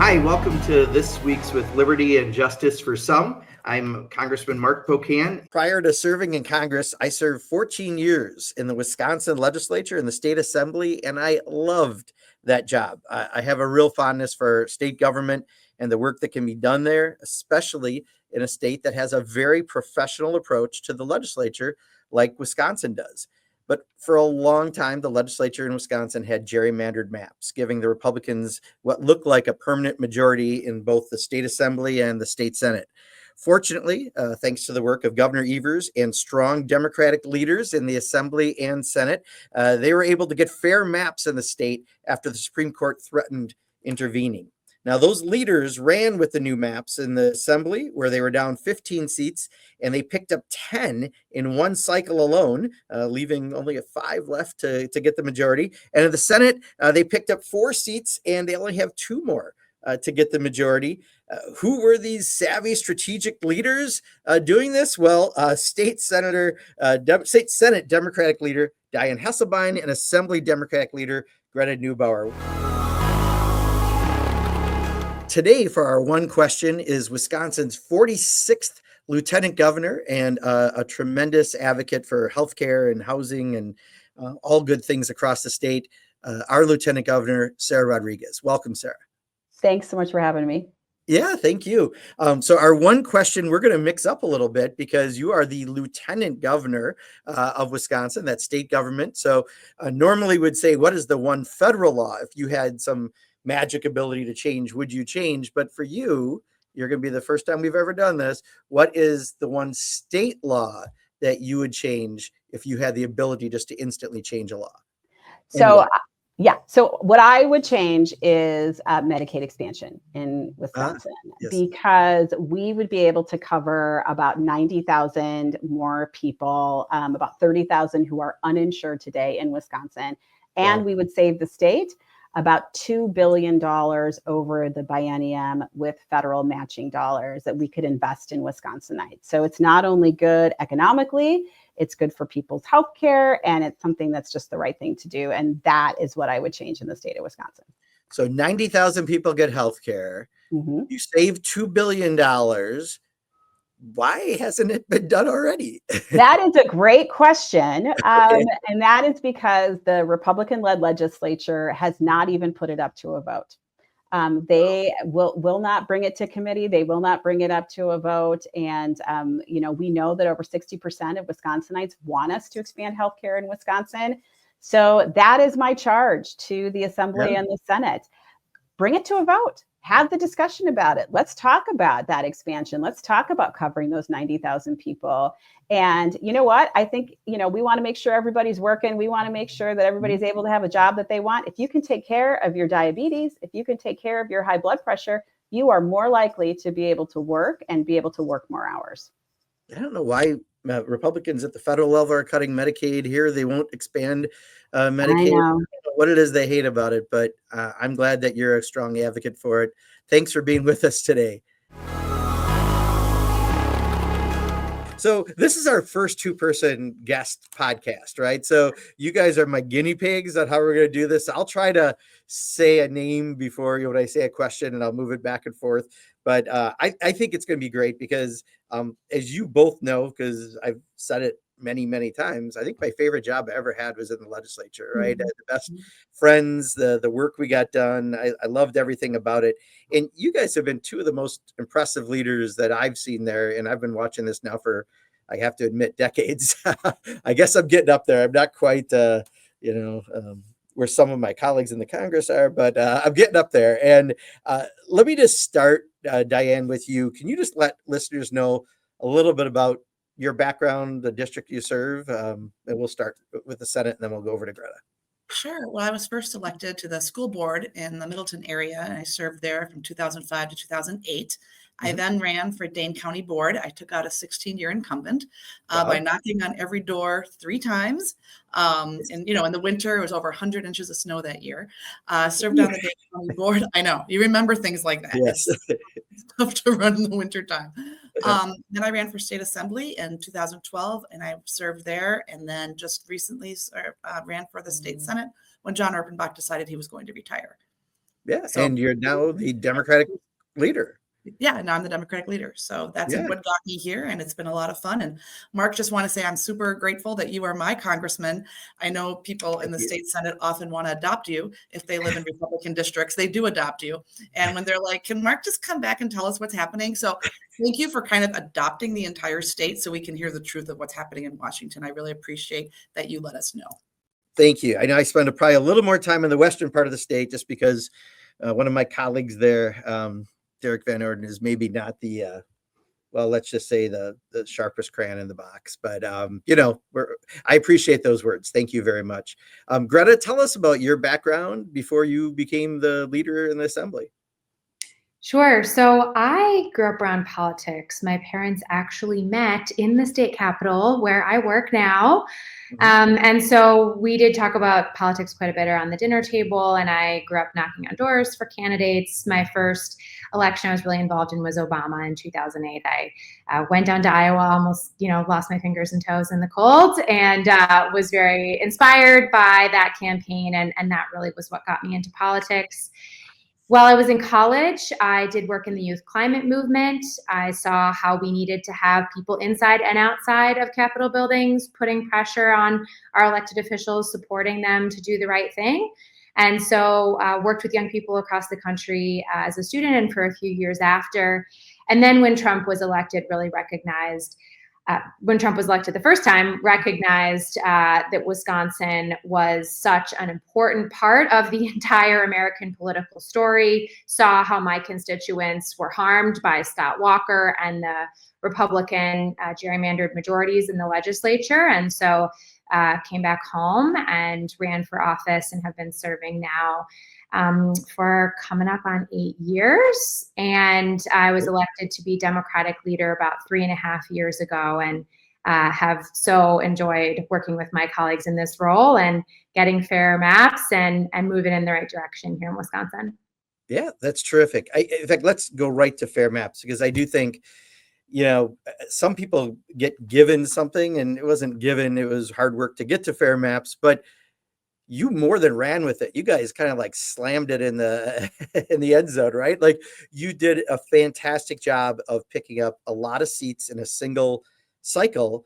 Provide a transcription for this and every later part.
Hi, welcome to this week's With Liberty and Justice for Some. I'm Congressman Mark Pocan. Prior to serving in Congress, I served 14 years in the Wisconsin legislature and the state assembly, and I loved that job. I have a real fondness for state government and the work that can be done there, especially in a state that has a very professional approach to the legislature like Wisconsin does. But for a long time, the legislature in Wisconsin had gerrymandered maps, giving the Republicans what looked like a permanent majority in both the state assembly and the state senate. Fortunately, thanks to the work of Governor Evers and strong Democratic leaders in the assembly and senate, they were able to get fair maps in the state after the Supreme Court threatened intervening. Now, those leaders ran with the new maps in the assembly, where they were down 15 seats, and they picked up 10 in one cycle alone, leaving only 5 left to get the majority. And in the Senate, they picked up 4 seats, and they only have 2 more to get the majority. Who were these savvy strategic leaders doing this? Well, State Senate Democratic leader Dianne Hesselbein and Assembly Democratic leader Greta Neubauer. Today, for our one question, is Wisconsin's 46th lieutenant governor and a tremendous advocate for healthcare and housing and all good things across the state, our lieutenant governor, Sarah Rodriguez. Welcome, Sarah. Thanks so much for having me. Yeah, thank you. So our one question, we're going to mix up a little bit because you are the lieutenant governor of Wisconsin, that state government. So normally would say, what is the one federal law? If you had some magic ability to change, would you change? But for you, you're going to be the first time we've ever done this. What is the one state law that you would change if you had the ability just to instantly change a law? So what I would change is Medicaid expansion in Wisconsin, yes. Because we would be able to cover about 90,000 more people, about 30,000 who are uninsured today in Wisconsin. And we would save the state about $2 billion over the biennium with federal matching dollars that we could invest in Wisconsinites. So it's not only good economically, it's good for people's health care, and it's something that's just the right thing to do. And that is what I would change in the state of Wisconsin. So 90,000 people get health care. Mm-hmm. You save $2 billion. Why hasn't it been done already? That is a great question. Okay. And that is because the Republican-led legislature has not even put it up to a vote. They will not bring it to committee. They will not bring it up to a vote. And, we know that over 60% of Wisconsinites want us to expand healthcare in Wisconsin. So that is my charge to the Assembly and the Senate. Bring it to a vote. Have the discussion about it. Let's talk about that expansion. Let's talk about covering those 90,000 people. And you know what? I think, we want to make sure everybody's working. We want to make sure that everybody's able to have a job that they want. If you can take care of your diabetes, if you can take care of your high blood pressure, you are more likely to be able to work and be able to work more hours. I don't know why Republicans at the federal level are cutting Medicaid here. They won't expand Medicaid. I don't know what it is they hate about it, but I'm glad that you're a strong advocate for it. Thanks for being with us today. So this is our first 2-person guest podcast, right? So you guys are my guinea pigs on how we're going to do this. I'll try to say a name before when I say a question, and I'll move it back and forth. But I think it's going to be great because, as you both know, because I've said it many, many times, I think my favorite job I ever had was in the legislature, right? Mm-hmm. The best friends, the work we got done. I loved everything about it. And you guys have been 2 of the most impressive leaders that I've seen there. And I've been watching this now for, I have to admit, decades. I guess I'm getting up there. I'm not quite, where some of my colleagues in the Congress are, but I'm getting up there. And let me just start, Dianne, with you. Can you just let listeners know a little bit about your background, the district you serve, and we'll start with the Senate, and then we'll go over to Greta. Sure. Well, I was first elected to the school board in the Middleton area, and I served there from 2005 to 2008. I then ran for Dane County Board. I took out a 16-year incumbent by knocking on every door 3 times. And, in the winter, it was over 100 inches of snow that year. Served on the Dane County Board. I know. You remember things like that. Yes. It's tough to run in the wintertime. Then I ran for state assembly in 2012, and I served there. And then just recently ran for the state senate when John Erpenbach decided he was going to retire. Yeah. So And you're now the Democratic leader. yeah, and I'm the Democratic leader. So that's Yeah. what got me here, and it's been a lot of fun. And Mark, just want to say I'm super grateful that you are my congressman. I know people in Thank the you. state Senate often want to adopt you if they live in Republican districts. They do adopt you. And when they're like, can Mark just come back and tell us what's happening? So thank you for kind of adopting the entire state so we can hear the truth of what's happening in Washington. I really appreciate that you let us know. Thank you. I know I spend probably a little more time in the western part of the state just because one of my colleagues there, Derek Van Orden, is maybe not the well, let's just say the sharpest crayon in the box. But I appreciate those words. Thank you very much. Greta, tell us about your background before you became the leader in the assembly. Sure. So I grew up around politics. My parents actually met in the state capitol where I work now. And so we did talk about politics quite a bit around the dinner table, and I grew up knocking on doors for candidates. My first election I was really involved in was Obama in 2008. I went down to Iowa, almost, lost my fingers and toes in the cold, and was very inspired by that campaign. And that really was what got me into politics. While I was in college, I did work in the youth climate movement. I saw how we needed to have people inside and outside of Capitol buildings, putting pressure on our elected officials, supporting them to do the right thing. And so worked with young people across the country as a student and for a few years after. And then when Trump was elected, really recognized when Trump was elected the first time, recognized that Wisconsin was such an important part of the entire American political story, saw how my constituents were harmed by Scott Walker and the Republican gerrymandered majorities in the legislature. And so came back home and ran for office and have been serving now for coming up on 8 years. And I was elected to be Democratic leader about 3.5 years ago, and have so enjoyed working with my colleagues in this role and getting fair maps and moving in the right direction here in Wisconsin. Yeah, that's terrific. In fact, let's go right to fair maps, because I do think, some people get given something, and it wasn't given, it was hard work to get to fair maps, but you more than ran with it. You guys kind of like slammed it in the in the end zone, right? Like, you did a fantastic job of picking up a lot of seats in a single cycle,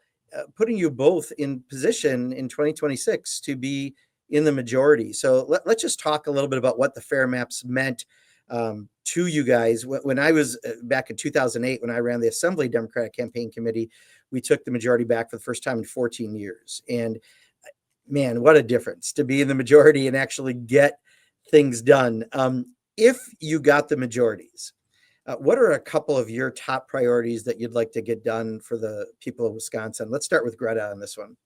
putting you both in position in 2026 to be in the majority. So let's just talk a little bit about what the fair maps meant to you guys. When I was back in 2008, when I ran the Assembly Democratic Campaign Committee, we took the majority back for the first time in 14 years. And man, what a difference to be in the majority and actually get things done. If you got the majorities, what are a couple of your top priorities that you'd like to get done for the people of Wisconsin? Let's start with Greta on this one.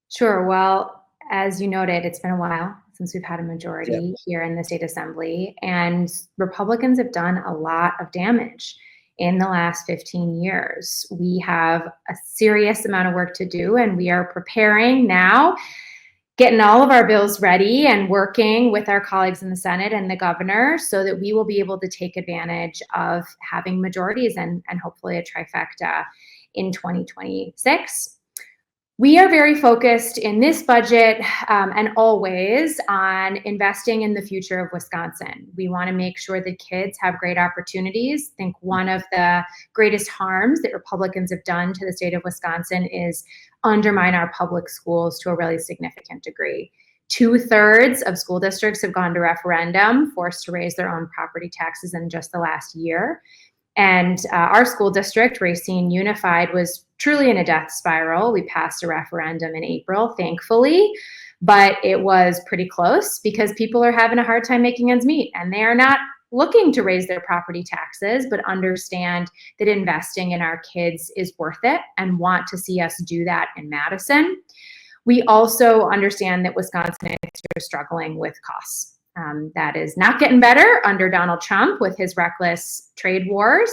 Sure. Well, as you noted, it's been a while since we've had a majority here in the state assembly, and Republicans have done a lot of damage in the last 15 years. We have a serious amount of work to do, and we are preparing now, getting all of our bills ready and working with our colleagues in the Senate and the governor so that we will be able to take advantage of having majorities and hopefully a trifecta in 2026. We are very focused in this budget and always on investing in the future of Wisconsin. We want to make sure that kids have great opportunities. I think one of the greatest harms that Republicans have done to the state of Wisconsin is undermine our public schools to a really significant degree. 2/3 of school districts have gone to referendum, forced to raise their own property taxes in just the last year. And our school district, Racine Unified, was truly in a death spiral. We passed a referendum in April, thankfully, but it was pretty close because people are having a hard time making ends meet, and they are not looking to raise their property taxes, but understand that investing in our kids is worth it and want to see us do that in Madison. We also understand that Wisconsin is struggling with costs. That is not getting better under Donald Trump with his reckless trade wars.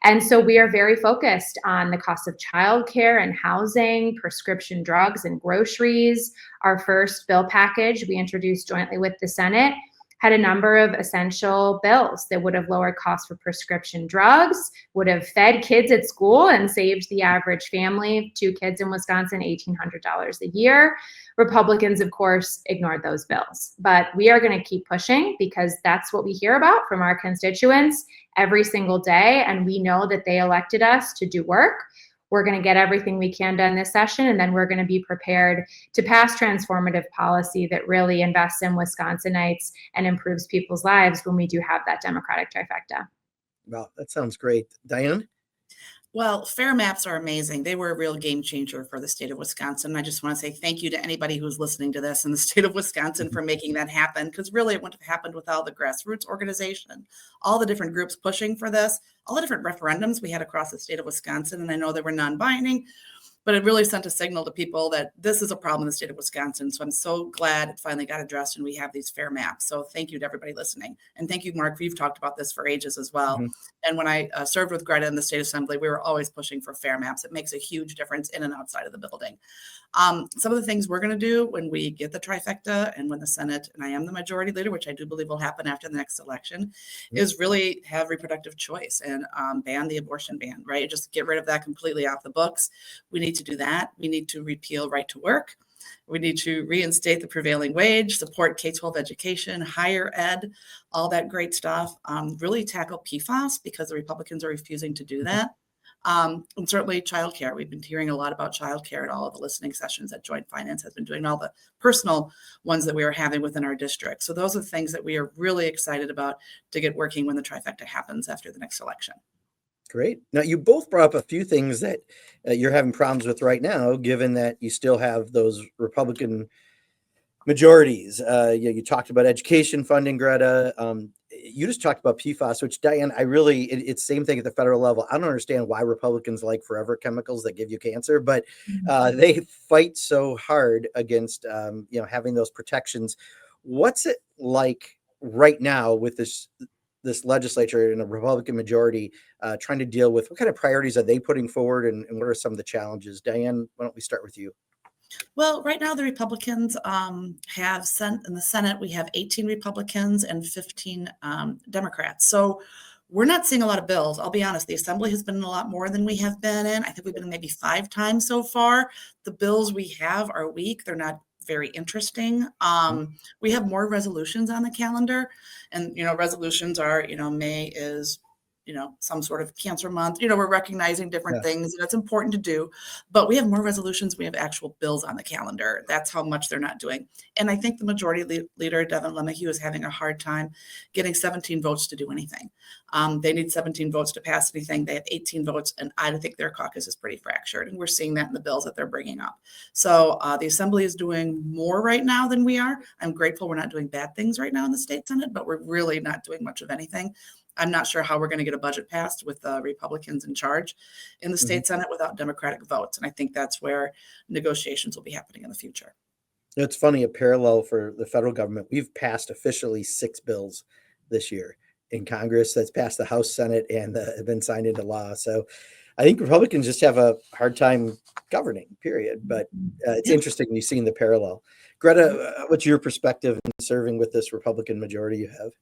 And so we are very focused on the cost of childcare and housing, prescription drugs and groceries. Our first bill package we introduced jointly with the Senate had a number of essential bills that would have lowered costs for prescription drugs, would have fed kids at school and saved the average family, 2 kids in Wisconsin, $1,800 a year. Republicans, of course, ignored those bills. But we are going to keep pushing because that's what we hear about from our constituents every single day. And we know that they elected us to do work. We're going to get everything we can done this session, and then we're going to be prepared to pass transformative policy that really invests in Wisconsinites and improves people's lives when we do have that Democratic trifecta. Well, that sounds great. Dianne? Well, fair maps are amazing. They were a real game changer for the state of Wisconsin. I just want to say thank you to anybody who's listening to this in the state of Wisconsin for making that happen, because really it wouldn't have happened without the grassroots organization, all the different groups pushing for this, all the different referendums we had across the state of Wisconsin. And I know they were non-binding, but it really sent a signal to people that this is a problem in the state of Wisconsin. So I'm so glad it finally got addressed and we have these fair maps. So thank you to everybody listening. And thank you, Mark, you've talked about this for ages as well. And when I served with Greta in the state assembly, we were always pushing for fair maps. It makes a huge difference in and outside of the building. Some of the things we're going to do when we get the trifecta and when the Senate, and I am the majority leader, which I do believe will happen after the next election, is really have reproductive choice and ban the abortion ban, right? Just get rid of that completely off the books. We need to do that. We need to repeal right to work. We need to reinstate the prevailing wage, support K-12 education, higher ed, all that great stuff. Really tackle PFAS because the Republicans are refusing to do that. And certainly childcare. We've been hearing a lot about childcare at all of the listening sessions that Joint Finance has been doing, all the personal ones that we are having within our district. So those are the things that we are really excited about to get working when the trifecta happens after the next election. Great. Now, you both brought up a few things that you're having problems with right now, given that you still have those Republican majorities. You talked about education funding, Greta. You just talked about PFAS, which, Dianne, it's same thing at the federal level. I don't understand why Republicans like forever chemicals that give you cancer, but they fight so hard against, having those protections. What's it like right now with this legislature and a Republican majority trying to deal with what kind of priorities are they putting forward and what are some of the challenges? Dianne, why don't we start with you? Well, right now the Republicans have sent in the Senate, we have 18 Republicans and 15 Democrats. So we're not seeing a lot of bills. I'll be honest, the Assembly has been a lot more than we have been in. I think we've been in maybe 5 times so far. The bills we have are weak. They're not very interesting. We have more resolutions on the calendar, and resolutions are, May is some sort of cancer month. We're recognizing different things, and it's important to do, but we have more resolutions. We have actual bills on the calendar. That's how much they're not doing. And I think the majority leader, Devin LeMahieu, is having a hard time getting 17 votes to do anything. They need 17 votes to pass anything. They have 18 votes, and I think their caucus is pretty fractured, and we're seeing that in the bills that they're bringing up. So the Assembly is doing more right now than we are. I'm grateful we're not doing bad things right now in the state Senate, but we're really not doing much of anything. I'm not sure how we're going to get a budget passed with Republicans in charge in the state Senate without Democratic votes. And I think that's where negotiations will be happening in the future. It's funny, a parallel for the federal government. We've passed officially 6 bills this year in Congress that's passed the House, Senate, and have been signed into law. So I think Republicans just have a hard time governing, period. But it's interesting you've seen the parallel. Greta, what's your perspective in serving with this Republican majority you have?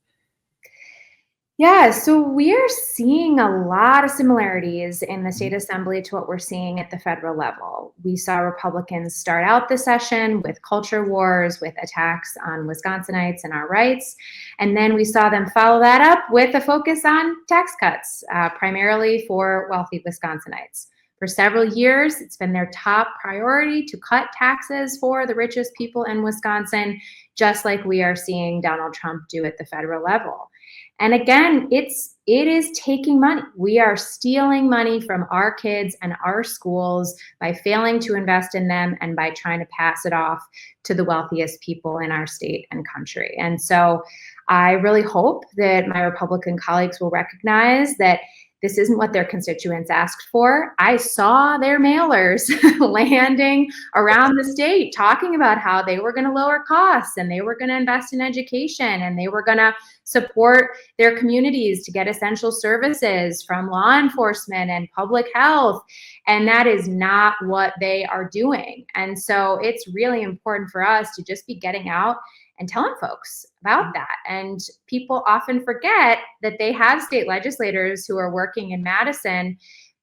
Yeah, so we are seeing a lot of similarities in the state assembly to what we're seeing at the federal level. We saw Republicans start out the session with culture wars, with attacks on Wisconsinites and our rights. And then we saw them follow that up with a focus on tax cuts, primarily for wealthy Wisconsinites. For several years, it's been their top priority to cut taxes for the richest people in Wisconsin, just like we are seeing Donald Trump do at the federal level. And again, it is taking money. We are stealing money from our kids and our schools by failing to invest in them and by trying to pass it off to the wealthiest people in our state and country. And so I really hope that my Republican colleagues will recognize that this isn't what their constituents asked for. I saw their mailers landing around the state talking about how they were going to lower costs and they were going to invest in education and they were going to support their communities to get essential services from law enforcement and public health. And that is not what they are doing. And so it's really important for us to just be getting out and telling folks about that. And people often forget that they have state legislators who are working in Madison,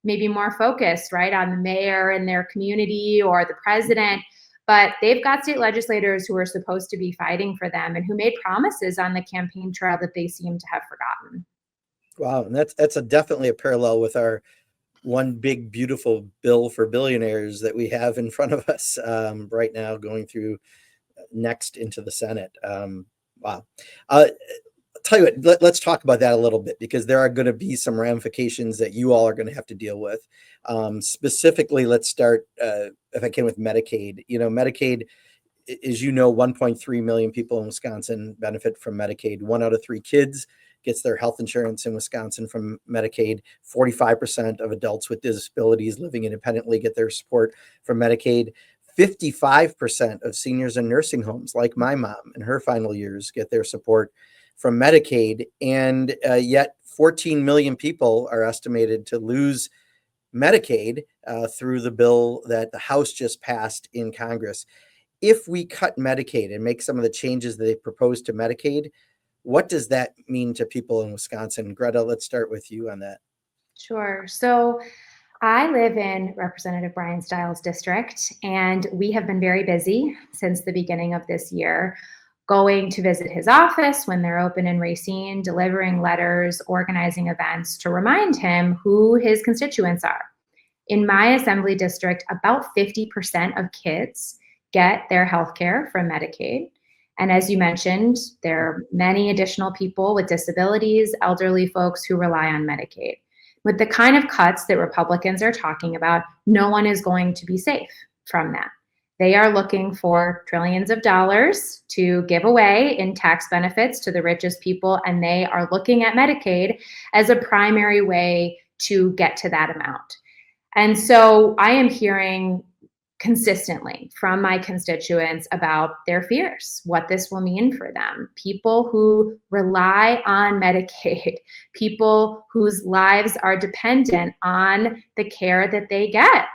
maybe more focused, right, on the mayor and their community or the president. But they've got state legislators who are supposed to be fighting for them and who made promises on the campaign trail that they seem to have forgotten. Wow, and that's definitely a parallel with our one big beautiful bill for billionaires that we have in front of us right now, going through next into the Senate. Wow. Tell you what, let's talk about that a little bit, because there are going to be some ramifications that you all are going to have to deal with. Specifically, let's start, if I can, with Medicaid. Medicaid, as you know, 1.3 million people in Wisconsin benefit from Medicaid. 1 out of 3 kids gets their health insurance in Wisconsin from Medicaid. 45% of adults with disabilities living independently get their support from Medicaid. 55% of seniors in nursing homes, like my mom in her final years, get their support from Medicaid. And yet 14 million people are estimated to lose Medicaid through the bill that the House just passed in Congress. If we cut Medicaid and make some of the changes that they proposed to Medicaid, what does that mean to people in Wisconsin? Greta, let's start with you on that. Sure. So I live in Representative Brian Stiles' district, and we have been very busy since the beginning of this year, going to visit his office when they're open in Racine, delivering letters, organizing events to remind him who his constituents are. In my assembly district, about 50% of kids get their health care from Medicaid. And as you mentioned, there are many additional people with disabilities, elderly folks who rely on Medicaid. With the kind of cuts that Republicans are talking about, no one is going to be safe from that. They are looking for trillions of dollars to give away in tax benefits to the richest people, and they are looking at Medicaid as a primary way to get to that amount. And so I am hearing consistently from my constituents about their fears, what this will mean for them. People who rely on Medicaid, people whose lives are dependent on the care that they get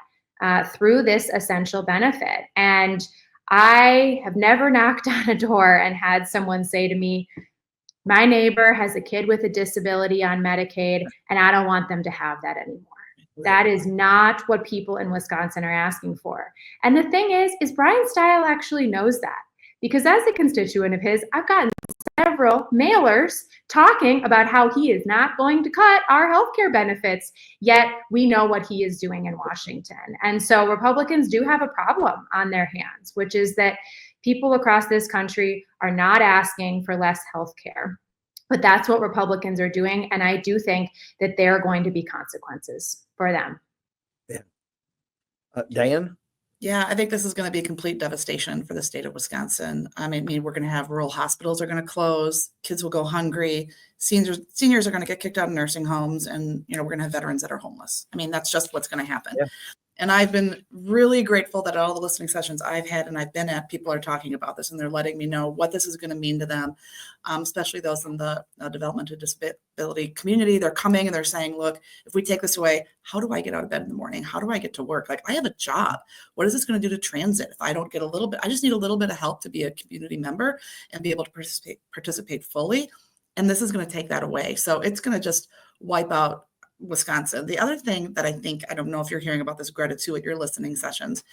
through this essential benefit. And I have never knocked on a door and had someone say to me, my neighbor has a kid with a disability on Medicaid, and I don't want them to have that anymore. That is not what people in Wisconsin are asking for. And the thing is Brian Stile actually knows that, because as a constituent of his, I've gotten several mailers talking about how he is not going to cut our healthcare benefits, yet we know what he is doing in Washington. And so Republicans do have a problem on their hands, which is that people across this country are not asking for less healthcare. But that's what Republicans are doing. And I do think that there are going to be consequences for them. Yeah. Dianne? Yeah, I think this is going to be complete devastation for the state of Wisconsin. I mean, we're going to have rural hospitals are going to close. Kids will go hungry. Seniors are going to get kicked out of nursing homes, and we're going to have veterans that are homeless. I mean, that's just what's going to happen. Yeah. And I've been really grateful that all the listening sessions I've had and I've been at, people are talking about this and they're letting me know what this is going to mean to them, especially those in the developmental disability community. They're coming and they're saying, look, if we take this away, how do I get out of bed in the morning? How do I get to work? Like, I have a job. What is this going to do to transit? If I don't get I just need a little bit of help to be a community member and be able to participate fully. And this is going to take that away. So it's going to just wipe out Wisconsin. The other thing that I don't know if you're hearing about this, Greta, too, at your listening sessions,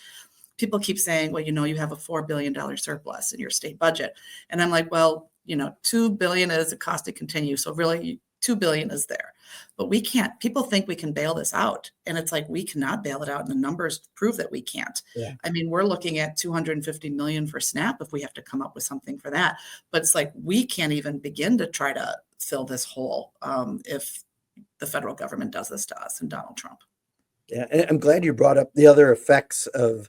people keep saying, well, you have a $4 billion surplus in your state budget. And I'm like, well, $2 billion is a cost to continue. So really $2 billion is there, but we can't, people think we can bail this out. And it's like, we cannot bail it out. And the numbers prove that we can't. Yeah. I mean, we're looking at $250 million for SNAP if we have to come up with something for that. But it's like, we can't even begin to try to fill this hole if the federal government does this to us and Donald Trump. Yeah, and I'm glad you brought up the other effects of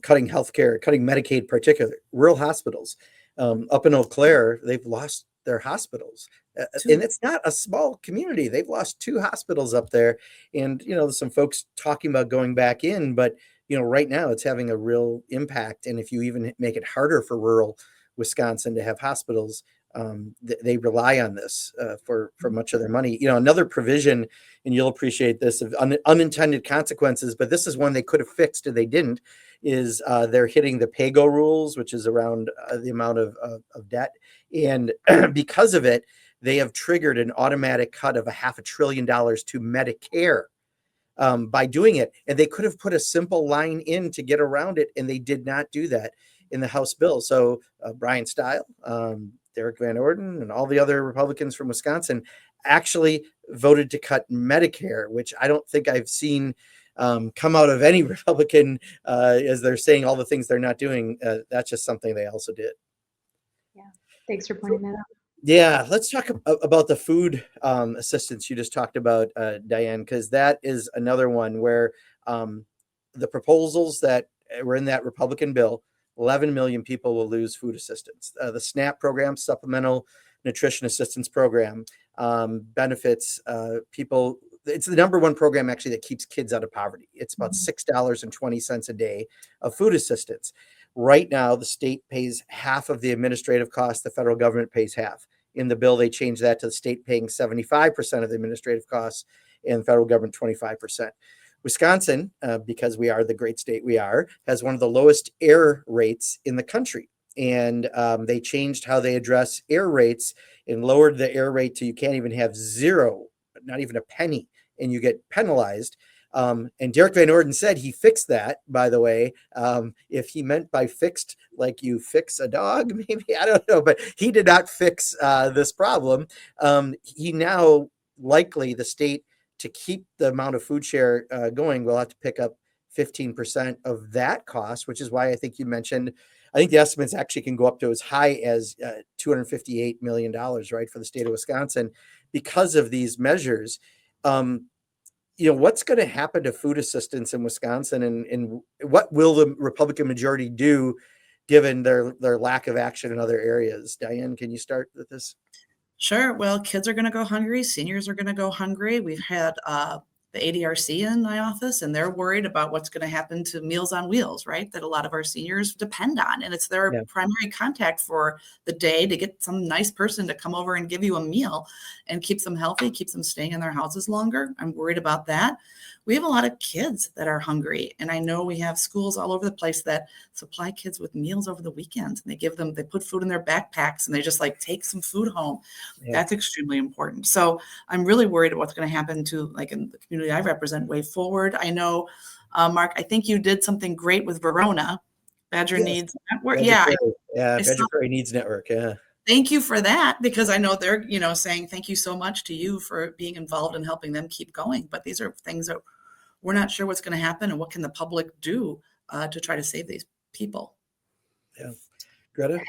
cutting healthcare, cutting Medicaid, particularly rural hospitals. Up in Eau Claire, they've lost their hospitals, and it's not a small community. They've lost 2 hospitals up there, and some folks talking about going back in, but right now it's having a real impact. And if you even make it harder for rural Wisconsin to have hospitals. They rely on this for much of their money. Another provision, and you'll appreciate this, of unintended consequences, but this is one they could have fixed and they didn't, is they're hitting the PAYGO rules, which is around the amount of debt. And because of it, they have triggered an automatic cut of $500 billion to Medicare by doing it. And they could have put a simple line in to get around it, and they did not do that in the House bill. So Brian Stile, Derek Van Orden, and all the other Republicans from Wisconsin actually voted to cut Medicare, which I don't think I've seen come out of any Republican as they're saying all the things they're not doing. That's just something they also did. Yeah, thanks for pointing that out. Yeah, let's talk about the food assistance you just talked about, Dianne, because that is another one where the proposals that were in that Republican bill, 11 million people will lose food assistance. The SNAP program, Supplemental Nutrition Assistance Program, benefits people. It's the number one program actually that keeps kids out of poverty. It's about $6.20 a day of food assistance. Right now, the state pays half of the administrative cost. The federal government pays half. In the bill, they changed that to the state paying 75% of the administrative costs and the federal government 25%. Wisconsin, because we are the great state we are, has one of the lowest error rates in the country. And they changed how they address error rates and lowered the error rate to you can't even have zero, not even a penny, and you get penalized. And Derek Van Orden said he fixed that, by the way. If he meant by fixed, like you fix a dog, maybe, I don't know, but he did not fix this problem. He now, likely, the state, to keep the amount of food share going, will have to pick up 15% of that cost, which is why I think you mentioned, I think the estimates actually can go up to as high as $258 million, right, for the state of Wisconsin because of these measures. What's going to happen to food assistance in Wisconsin, and what will the Republican majority do given their lack of action in other areas? Dianne, can you start with this? Sure. Well, kids are going to go hungry. Seniors are going to go hungry. We've had the ADRC in my office, and they're worried about what's going to happen to Meals on Wheels, right? That a lot of our seniors depend on. And it's their primary contact for the day to get some nice person to come over and give you a meal and keeps them healthy, keeps them staying in their houses longer. I'm worried about that. We have a lot of kids that are hungry. And I know we have schools all over the place that supply kids with meals over the weekends. And they put food in their backpacks and they just take some food home. Yeah. That's extremely important. So I'm really worried about what's going to happen to in the community I represent way forward. I know, Mark, I think you did something great with Verona, Badger Needs Network. Badger Prairie Needs Network. Yeah. Thank you for that, because I know they're, saying thank you so much to you for being involved and helping them keep going. But these are things that we're not sure what's going to happen and what can the public do to try to save these people. Yeah. Greta?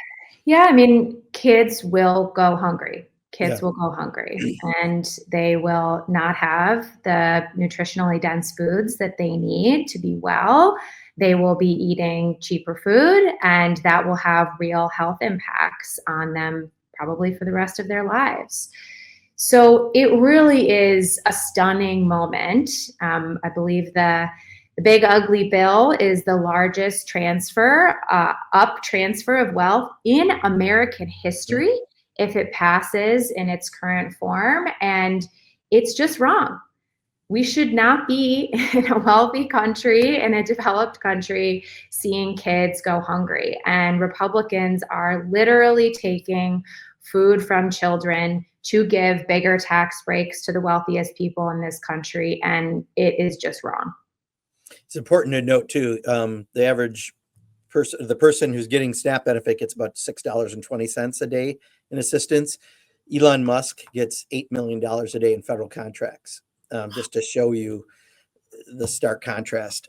Yeah, I mean, kids will go hungry. Kids will go hungry, and they will not have the nutritionally dense foods that they need to be well. They will be eating cheaper food, and that will have real health impacts on them probably for the rest of their lives. So it really is a stunning moment. I believe the Big Ugly Bill is the largest transfer of wealth in American history if it passes in its current form. And it's just wrong. We should not be in a wealthy country, in a developed country, seeing kids go hungry. And Republicans are literally taking food from children to give bigger tax breaks to the wealthiest people in this country. And it is just wrong. It's important to note too, the average person, the person who's getting SNAP benefit gets about $6.20 a day in assistance. Elon Musk gets $8 million a day in federal contracts, just to show you the stark contrast.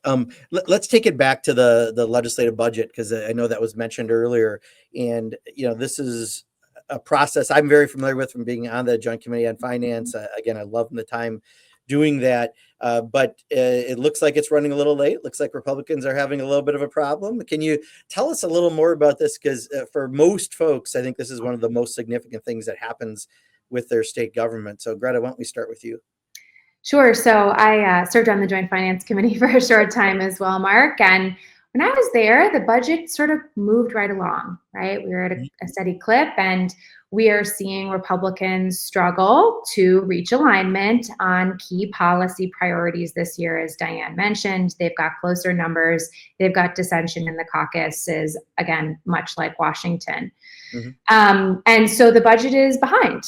Let's take it back to the legislative budget, because I know that was mentioned earlier. And, this is a process I'm very familiar with from being on the Joint Committee on Finance. Again, I love the time doing that. But it looks like it's running a little late. Looks like Republicans are having a little bit of a problem. Can you tell us a little more about this? Because for most folks, I think this is one of the most significant things that happens with their state government. So Greta, why don't we start with you? Sure. So I served on the Joint Finance Committee for a short time as well, Mark. And when I was there, the budget sort of moved right along, right? We were at a steady clip, and we are seeing Republicans struggle to reach alignment on key policy priorities this year. As Dianne mentioned, they've got closer numbers. They've got dissension in the caucuses, again, much like Washington. And so the budget is behind.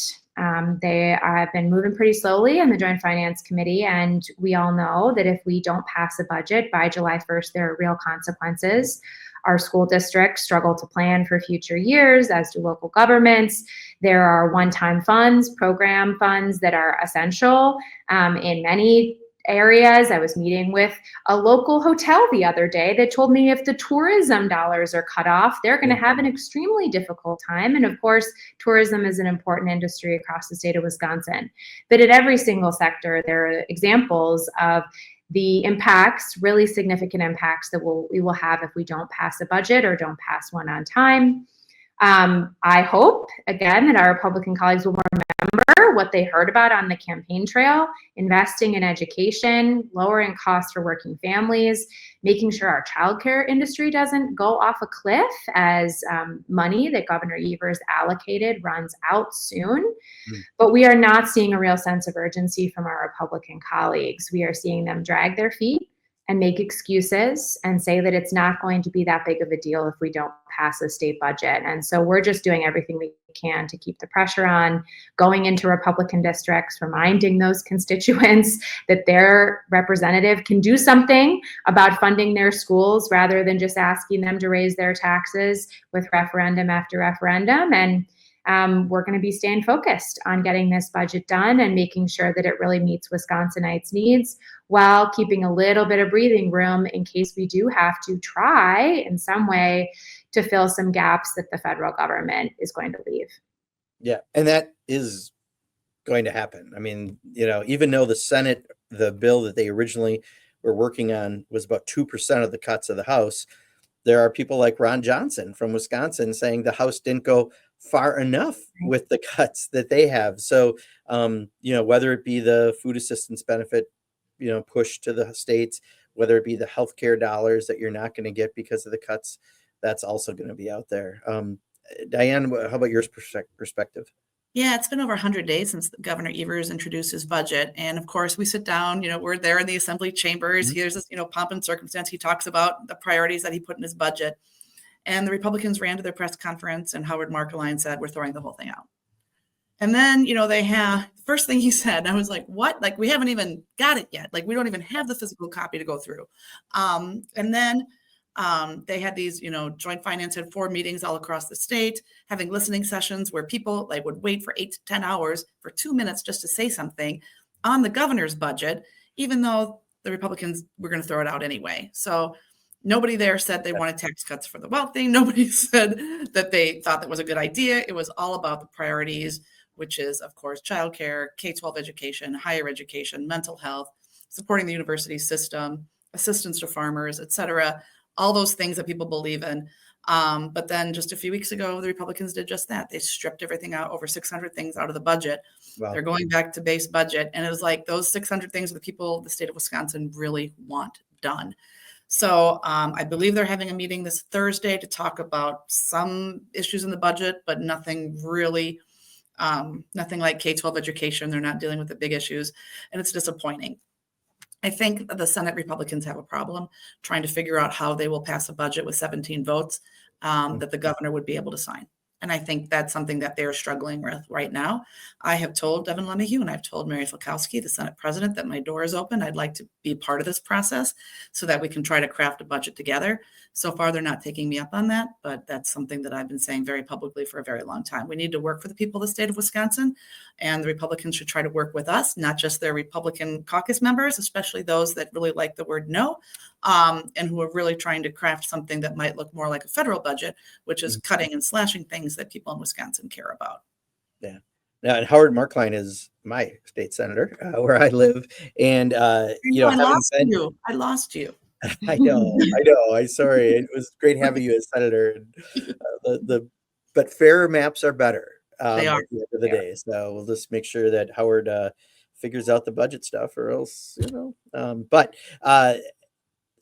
They have been moving pretty slowly in the Joint Finance Committee, and we all know that if we don't pass a budget by July 1st, there are real consequences. Our school districts struggle to plan for future years, as do local governments. There are one-time funds, program funds that are essential in many areas. I was meeting with a local hotel the other day that told me if the tourism dollars are cut off, they're going to have an extremely difficult time. And of course, tourism is an important industry across the state of Wisconsin. But at every single sector, there are examples of the impacts, really significant impacts that we will have if we don't pass a budget or don't pass one on time. I hope, again, that our Republican colleagues will remember what they heard about on the campaign trail: investing in education, lowering costs for working families, making sure our childcare industry doesn't go off a cliff as money that Governor Evers allocated runs out soon. But we are not seeing a real sense of urgency from our Republican colleagues. We are seeing them drag their feet and make excuses and say that it's not going to be that big of a deal if we don't pass a state budget. And so we're just doing everything we can to keep the pressure on, going into Republican districts, reminding those constituents that their representative can do something about funding their schools rather than just asking them to raise their taxes with referendum after referendum. And we're going to be staying focused on getting this budget done and making sure that it really meets Wisconsinites' needs, while keeping a little bit of breathing room in case we do have to try in some way to fill some gaps that the federal government is going to leave. Yeah, and that is going to happen. I mean, even though the Senate, the bill that they originally were working on was about 2% of the cuts of the House, there are people like Ron Johnson from Wisconsin saying the House didn't go far enough with the cuts that they have. So, whether it be the food assistance benefit, push to the states, whether it be the healthcare dollars that you're not going to get because of the cuts, that's also going to be out there. Dianne, how about your perspective? Yeah, it's been over 100 days since Governor Evers introduced his budget. And of course, we sit down, we're there in the assembly chambers. Here's this, pomp and circumstance. He talks about the priorities that he put in his budget. And the Republicans ran to their press conference, and Howard Marklein said, "We're throwing the whole thing out." And then, they have, first thing he said, I was like, what? Like, we haven't even got it yet. Like, we don't even have the physical copy to go through. And then they had these, Joint Finance had 4 meetings all across the state, having listening sessions where people would wait for 8 to 10 hours for 2 minutes just to say something on the governor's budget, even though the Republicans were going to throw it out anyway. So nobody there said they wanted tax cuts for the wealthy. Nobody said that they thought that was a good idea. It was all about the priorities, which is, of course, childcare, K-12 education, higher education, mental health, supporting the university system, assistance to farmers, et cetera, all those things that people believe in. But then just a few weeks ago, the Republicans did just that. They stripped everything out, over 600 things out of the budget. Wow. They're going back to base budget. And it was like those 600 things the people of the state of Wisconsin really want done. So I believe they're having a meeting this Thursday to talk about some issues in the budget, but nothing really, nothing like K-12 education. They're not dealing with the big issues, and it's disappointing. I think the Senate Republicans have a problem trying to figure out how they will pass a budget with 17 votes that the governor would be able to sign. And I think that's something that they're struggling with right now. I have told Devin LeMahieu and I've told Mary Falkowski, the Senate president, that my door is open. I'd like to be part of this process so that we can try to craft a budget together. So far, they're not taking me up on that, but that's something that I've been saying very publicly for a very long time. We need to work for the people of the state of Wisconsin, and the Republicans should try to work with us, not just their Republican caucus members, especially those that really like the word no, and who are really trying to craft something that might look more like a federal budget, which is cutting and slashing things that people in Wisconsin care about. Yeah. Now, and Howard Marklein is my state senator where I live. And, I lost you. I know. I'm sorry. It was great having you as senator. But fairer maps are better They are. at the end of the day. So we'll just make sure that Howard figures out the budget stuff, or else,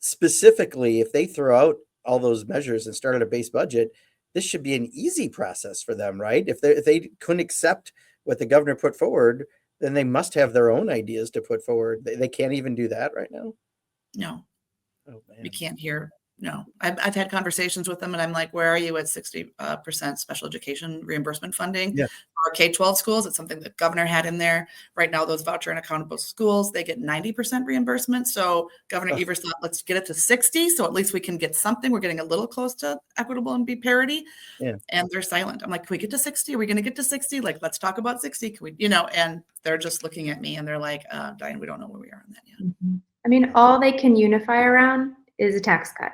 specifically, if they throw out all those measures and start at a base budget, this should be an easy process for them, right? If they couldn't accept what the governor put forward, then they must have their own ideas to put forward. They can't even do that right now. No, Oh man. we can't hear. No, I've had conversations with them and I'm like, where are you at 60% special education reimbursement funding? Yeah. For K-12 schools, it's something the governor had in there. Right now, those voucher and accountable schools, they get 90% reimbursement. So Governor Evers thought, let's get it to 60. So at least we can get something. We're getting a little close to equitable and be parity. Yeah. And they're silent. I'm like, can we get to 60? Are we going to get to 60? Like, let's talk about 60. Can we, and they're just looking at me and they're like, Dianne, we don't know where we are on that yet. Mm-hmm. I mean, all they can unify around is a tax cut.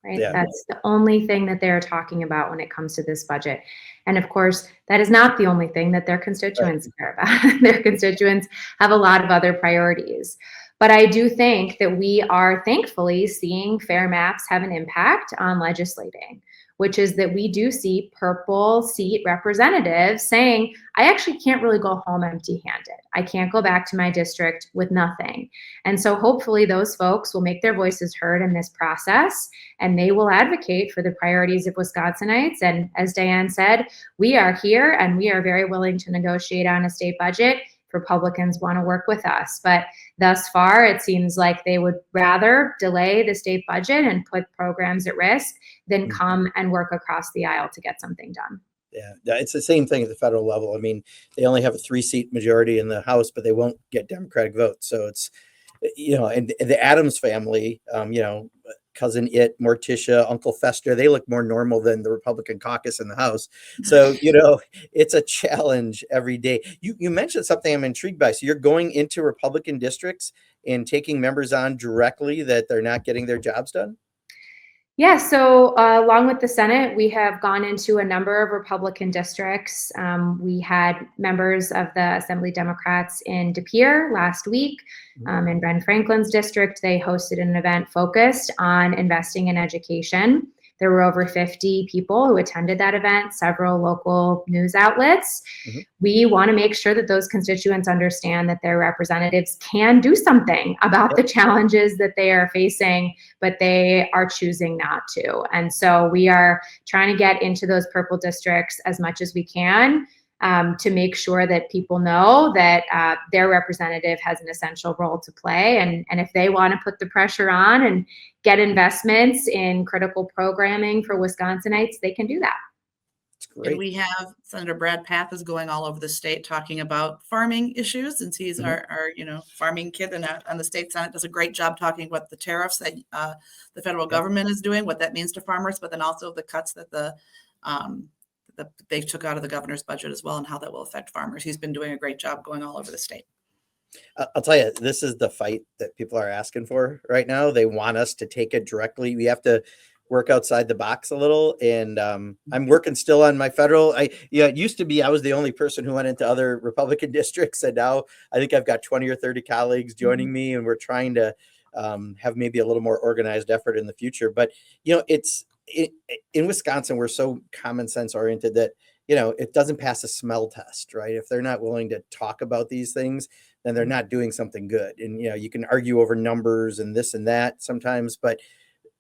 Right? Yeah. That's the only thing that they're talking about when it comes to this budget. And of course, that is not the only thing that their constituents care about. Their constituents have a lot of other priorities. But I do think that we are thankfully seeing fair maps have an impact on legislating, which is that we do see purple seat representatives saying, I actually can't really go home empty-handed. I can't go back to my district with nothing. And so hopefully those folks will make their voices heard in this process, and they will advocate for the priorities of Wisconsinites. And as Dianne said, we are here and we are very willing to negotiate on a state budget. Republicans want to work with us. But thus far, it seems like they would rather delay the state budget and put programs at risk than come and work across the aisle to get something done. Yeah, it's the same thing at the federal level. I mean, they only have a 3-seat majority in the House, but they won't get Democratic votes. So it's, and the Adams family, cousin Morticia, Uncle Fester, they look more normal than the Republican caucus in the House. So, it's a challenge every day. You mentioned something I'm intrigued by. So you're going into Republican districts and taking members on directly that they're not getting their jobs done? Yeah, so along with the Senate, we have gone into a number of Republican districts. We had members of the Assembly Democrats in De Pere last week. In Ben Franklin's district, they hosted an event focused on investing in education. There were over 50 people who attended that event, several local news outlets. We want to make sure that those constituents understand that their representatives can do something about the challenges that they are facing, but they are choosing not to. And so we are trying to get into those purple districts as much as we can to make sure that people know that their representative has an essential role to play. And if they want to put the pressure on and get investments in critical programming for Wisconsinites, they can do that. Great. And we have Senator Brad Path is going all over the state talking about farming issues, since he's our farming kid and the state Senate does a great job talking about the tariffs that the federal government is doing, what that means to farmers, but then also the cuts that they took out of the governor's budget as well and how that will affect farmers. He's been doing a great job going all over the state. I'll tell you, this is the fight that people are asking for right now. They want us to take it directly. We have to work outside the box a little. And I'm working still on my federal. It used to be I was the only person who went into other Republican districts. And now I think I've got 20 or 30 colleagues joining me. And we're trying to have maybe a little more organized effort in the future. But, in Wisconsin, we're so common sense oriented that, it doesn't pass a smell test, right? If they're not willing to talk about these things, then they're not doing something good. And, you can argue over numbers and this and that sometimes, but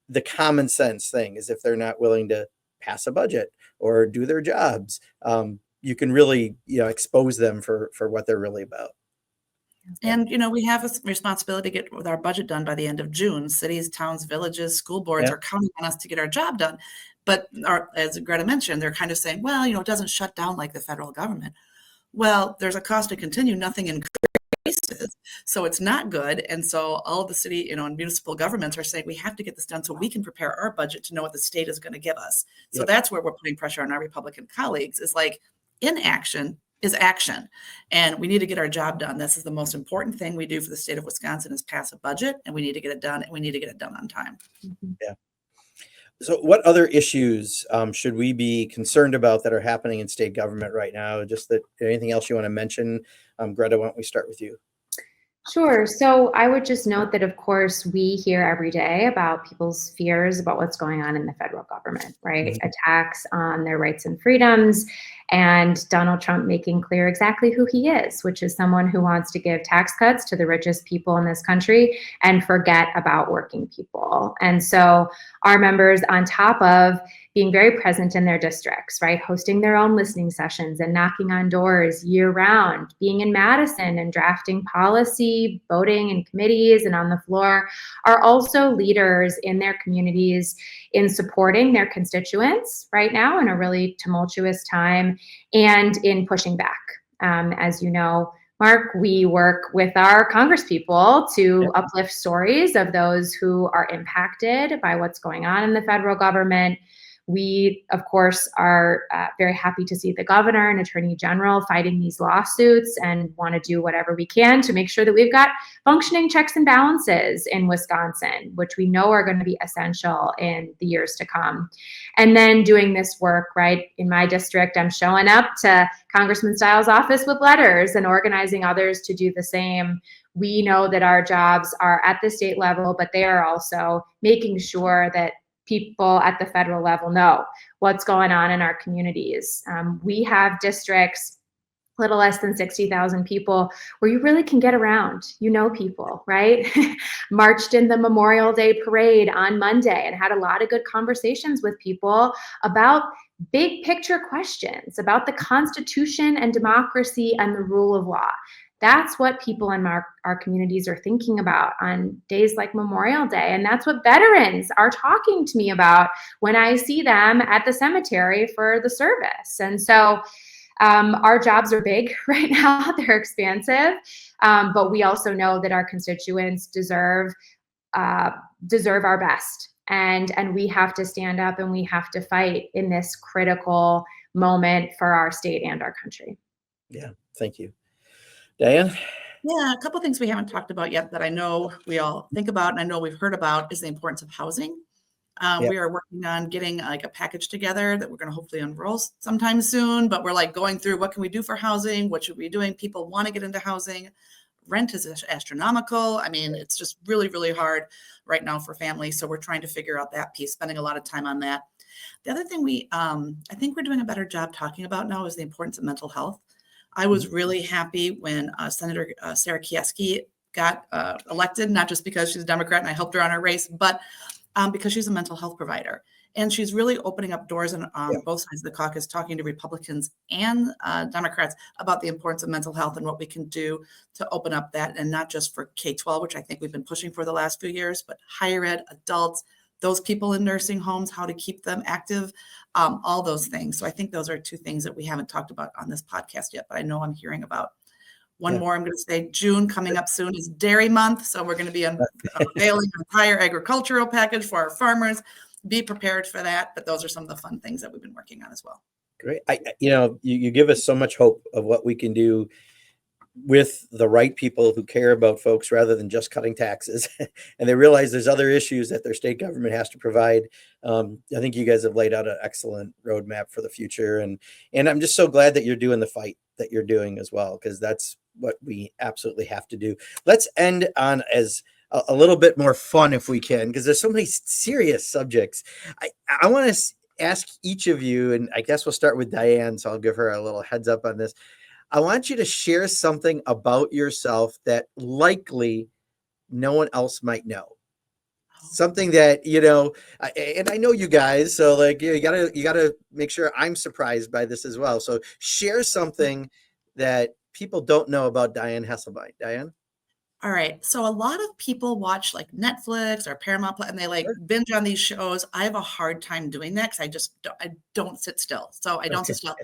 the common sense thing is if they're not willing to pass a budget or do their jobs, you can really, expose them for what they're really about. And, we have a responsibility to get with our budget done by the end of June. Cities, towns, villages, school boards are counting on us to get our job done. But as Greta mentioned, they're kind of saying, well, it doesn't shut down like the federal government. Well, there's a cost to continue, nothing increases. So it's not good. And so all of the city, and municipal governments are saying we have to get this done so we can prepare our budget to know what the state is going to give us. So that's where we're putting pressure on our Republican colleagues, is like inaction is action. And we need to get our job done. This is the most important thing we do for the state of Wisconsin, is pass a budget, and we need to get it done, and we need to get it done on time. Yeah. So what other issues should we be concerned about that are happening in state government right now? Just that anything else you want to mention? Greta, why don't we start with you? Sure. So I would just note that, of course, we hear every day about people's fears about what's going on in the federal government, right? Attacks on their rights and freedoms. and Donald Trump making clear exactly who he is, which is someone who wants to give tax cuts to the richest people in this country and forget about working people. And so our members, on top of being very present in their districts, right, hosting their own listening sessions and knocking on doors year round, being in Madison and drafting policy, voting in committees and on the floor, are also leaders in their communities in supporting their constituents right now in a really tumultuous time and in pushing back. As you know, Mark, we work with our congresspeople to uplift stories of those who are impacted by what's going on in the federal government. We, of course, are very happy to see the governor and attorney general fighting these lawsuits and want to do whatever we can to make sure that we've got functioning checks and balances in Wisconsin, which we know are going to be essential in the years to come. And then doing this work, right, in my district, I'm showing up to Congressman Stiles' office with letters and organizing others to do the same. We know that our jobs are at the state level, but they are also making sure that people at the federal level know what's going on in our communities. We have districts, little less than 60,000 people, where you really can get around, you know, people, right? Marched in the Memorial Day parade on Monday and had a lot of good conversations with people about big picture questions about the Constitution and democracy and the rule of law. That's what people in our communities are thinking about on days like Memorial Day. And that's what veterans are talking to me about when I see them at the cemetery for the service. And so our jobs are big right now. They're expansive. But we also know that our constituents deserve our best. And we have to stand up and we have to fight in this critical moment for our state and our country. Yeah, thank you. Dianne? Yeah, a couple of things we haven't talked about yet that I know we all think about and I know we've heard about is the importance of housing. We are working on getting like a package together that we're going to hopefully unroll sometime soon, but we're like going through what can we do for housing? What should we be doing? People want to get into housing. Rent is astronomical. I mean, it's just really, really hard right now for families. So we're trying to figure out that piece, spending a lot of time on that. The other thing I think we're doing a better job talking about now is the importance of mental health. I was really happy when Senator Sarah Kieski got elected, not just because she's a Democrat and I helped her on her race, but because she's a mental health provider. And she's really opening up doors on both sides of the caucus, talking to Republicans and Democrats about the importance of mental health and what we can do to open up that, and not just for K-12, which I think we've been pushing for the last few years, but higher ed, adults, those people in nursing homes, how to keep them active, all those things. So I think those are two things that we haven't talked about on this podcast yet, but I know I'm hearing about. One more I'm going to say, June coming up soon is Dairy Month. So we're going to be unveiling an entire agricultural package for our farmers. Be prepared for that. But those are some of the fun things that we've been working on as well. Great. You give us so much hope of what we can do with the right people who care about folks rather than just cutting taxes. And they realize there's other issues that their state government has to provide. I think you guys have laid out an excellent roadmap for the future. And I'm just so glad that you're doing the fight that you're doing as well, because that's what we absolutely have to do. Let's end on as a little bit more fun if we can, because there's so many serious subjects. I want to ask each of you, and I guess we'll start with Dianne, so I'll give her a little heads up on this. I want you to share something about yourself that likely no one else might know. Something that, and I know you guys, so like, you gotta make sure I'm surprised by this as well. So share something that people don't know about Dianne Hesselbein. Dianne? All right. So a lot of people watch like Netflix or Paramount and they like binge on these shows. I have a hard time doing that because I don't sit still. So I don't sit still.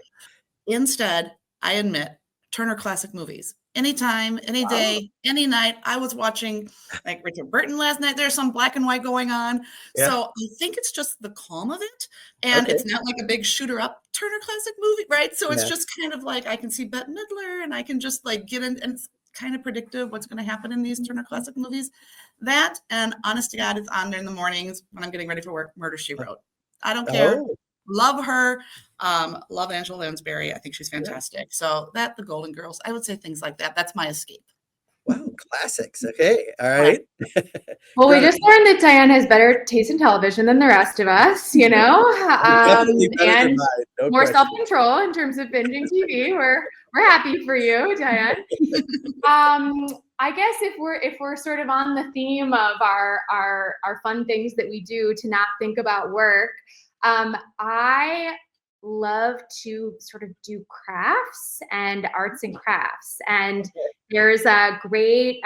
Instead, I admit, Turner Classic Movies. Anytime, any day, any night. I was watching like Richard Burton last night. There's some black and white going on. Yeah. So I think it's just the calm of it. And it's not like a big shooter up Turner Classic Movie, right? So it's just kind of like I can see Bette Midler and I can just like get in, and it's kind of predictive what's going to happen in these Turner Classic Movies. That, and honest to God, it's on there in the mornings when I'm getting ready for work. Murder, She Wrote. I don't care. Love her. Love Angela Lansbury. I think she's fantastic. So the Golden Girls, I would say things like that. That's my escape. Wow, classics. Okay, all right. Well, we Greta, just learned that Dianne has better taste in television than the rest of us, definitely better than and mine, no more question. self-control in terms of binging TV. We're happy for you, Dianne. I guess if we're sort of on the theme of our fun things that we do to not think about work, I love to sort of do crafts and arts and crafts. And there's a great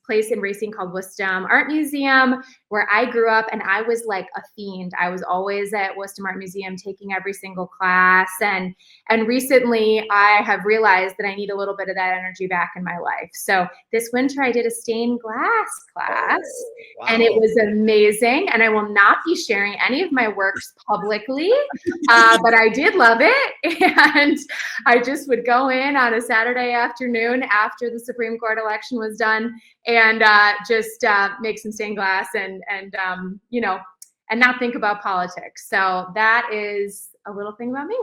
place in Racine called Worcester Art Museum where I grew up, and I was like a fiend. I was always at Worcester Art Museum taking every single class. And recently I have realized that I need a little bit of that energy back in my life. So this winter I did a stained glass class. Wow. And it was amazing. And I will not be sharing any of my works publicly, but I did love it. And I just would go in on a Saturday afternoon after the Supreme Court election was done and just make some stained glass and not think about politics. So that is a little thing about me.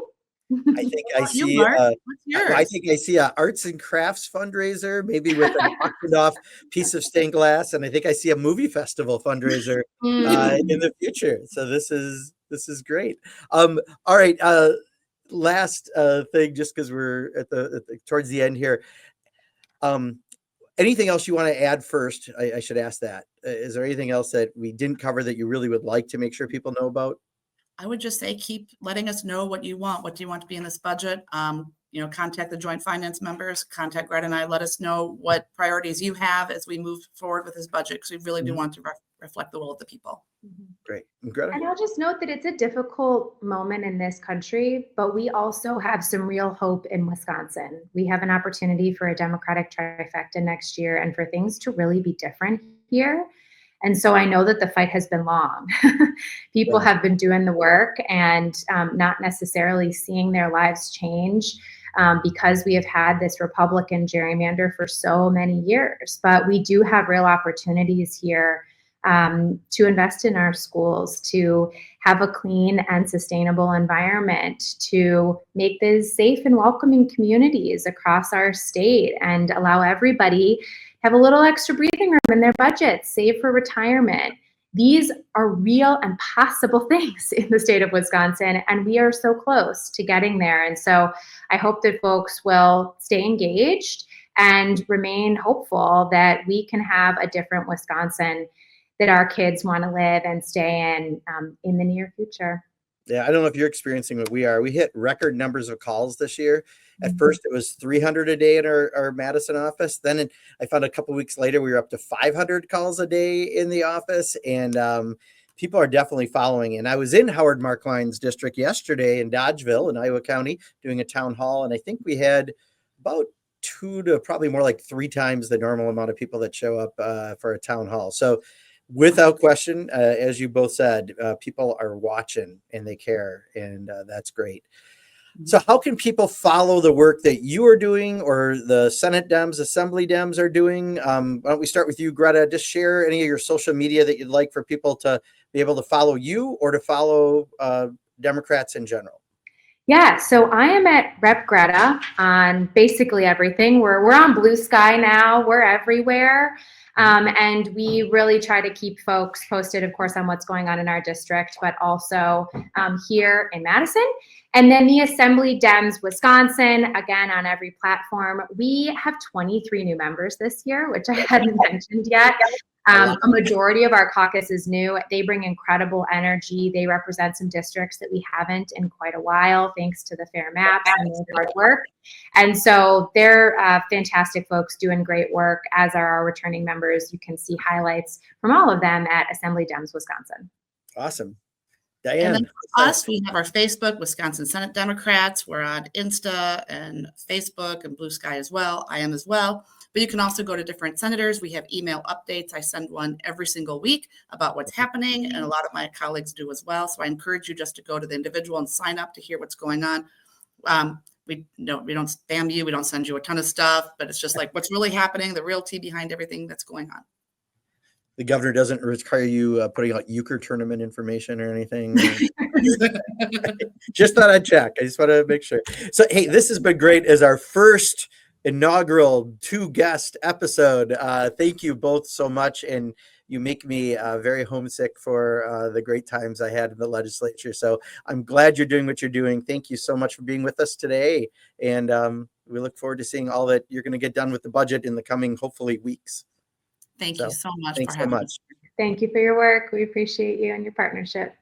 I think I see. What's yours? I think I see a arts and crafts fundraiser, maybe with an auctioned off piece of stained glass, and I think I see a movie festival fundraiser in the future. So this is great. All right. Last thing, just because we're at the towards the end here. Anything else you want to add first? I should ask that. Is there anything else that we didn't cover that you really would like to make sure people know about? I would just say keep letting us know what you want. What do you want to be in this budget? Contact the joint finance members, contact Greta and I, let us know what priorities you have as we move forward with this budget, because we really do want to reflect the will of the people. Great. And Greta? And I'll just note that it's a difficult moment in this country, but we also have some real hope in Wisconsin. We have an opportunity for a Democratic trifecta next year and for things to really be different here. And so I know that the fight has been long. People have been doing the work and not necessarily seeing their lives change because we have had this Republican gerrymander for so many years. But we do have real opportunities here to invest in our schools, to have a clean and sustainable environment, to make these safe and welcoming communities across our state and allow everybody have a little extra breathing room in their budget, save for retirement. These are real and possible things in the state of Wisconsin, and we are so close to getting there. And so I hope that folks will stay engaged and remain hopeful that we can have a different Wisconsin that our kids want to live and stay in the near future. Yeah, I don't know if you're experiencing what we are. We hit record numbers of calls this year. At first, it was 300 a day in our Madison office. Then I found a couple of weeks later, we were up to 500 calls a day in the office. And people are definitely following. And I was in Howard Markline's district yesterday in Dodgeville in Iowa County doing a town hall. And I think we had about 2 to probably more like 3 times the normal amount of people that show up for a town hall. So without question, as you both said, people are watching and they care. And that's great. So how can people follow the work that you are doing or the Senate Dems, Assembly Dems are doing? Why don't we start with you, Greta? Just share any of your social media that you'd like for people to be able to follow you or to follow Democrats in general. Yeah, so I am at Rep Greta on basically everything. We're on Blue Sky now. We're everywhere. And we really try to keep folks posted, of course, on what's going on in our district, but also here in Madison. And then the Assembly Dems Wisconsin, again, on every platform. We have 23 new members this year, which I hadn't mentioned yet. A majority of our caucus is new. They bring incredible energy. They represent some districts that we haven't in quite a while, thanks to the fair maps and their hard work. And so they're fantastic folks doing great work, as are our returning members. You can see highlights from all of them at Assembly Dems Wisconsin. Awesome. Dianne. And then for us, we have our Facebook, Wisconsin Senate Democrats. We're on Insta and Facebook and Blue Sky as well. I am as well. But you can also go to different senators. We have email updates. I send one every single week about what's happening, and a lot of my colleagues do as well. So I encourage you just to go to the individual and sign up to hear what's going on. We don't spam you. We don't send you a ton of stuff, but it's just like what's really happening, the real tea behind everything that's going on. The governor doesn't require you putting out euchre tournament information or anything. Just thought I'd check. I just want to make sure. So, hey, this has been great as our first inaugural 2-guest episode. Thank you both so much. And you make me very homesick for the great times I had in the legislature. So I'm glad you're doing what you're doing. Thank you so much for being with us today. And we look forward to seeing all that you're going to get done with the budget in the coming, hopefully, weeks. Thank you so much for thanks so having much. us. Thank you for your work. We appreciate you and your partnership.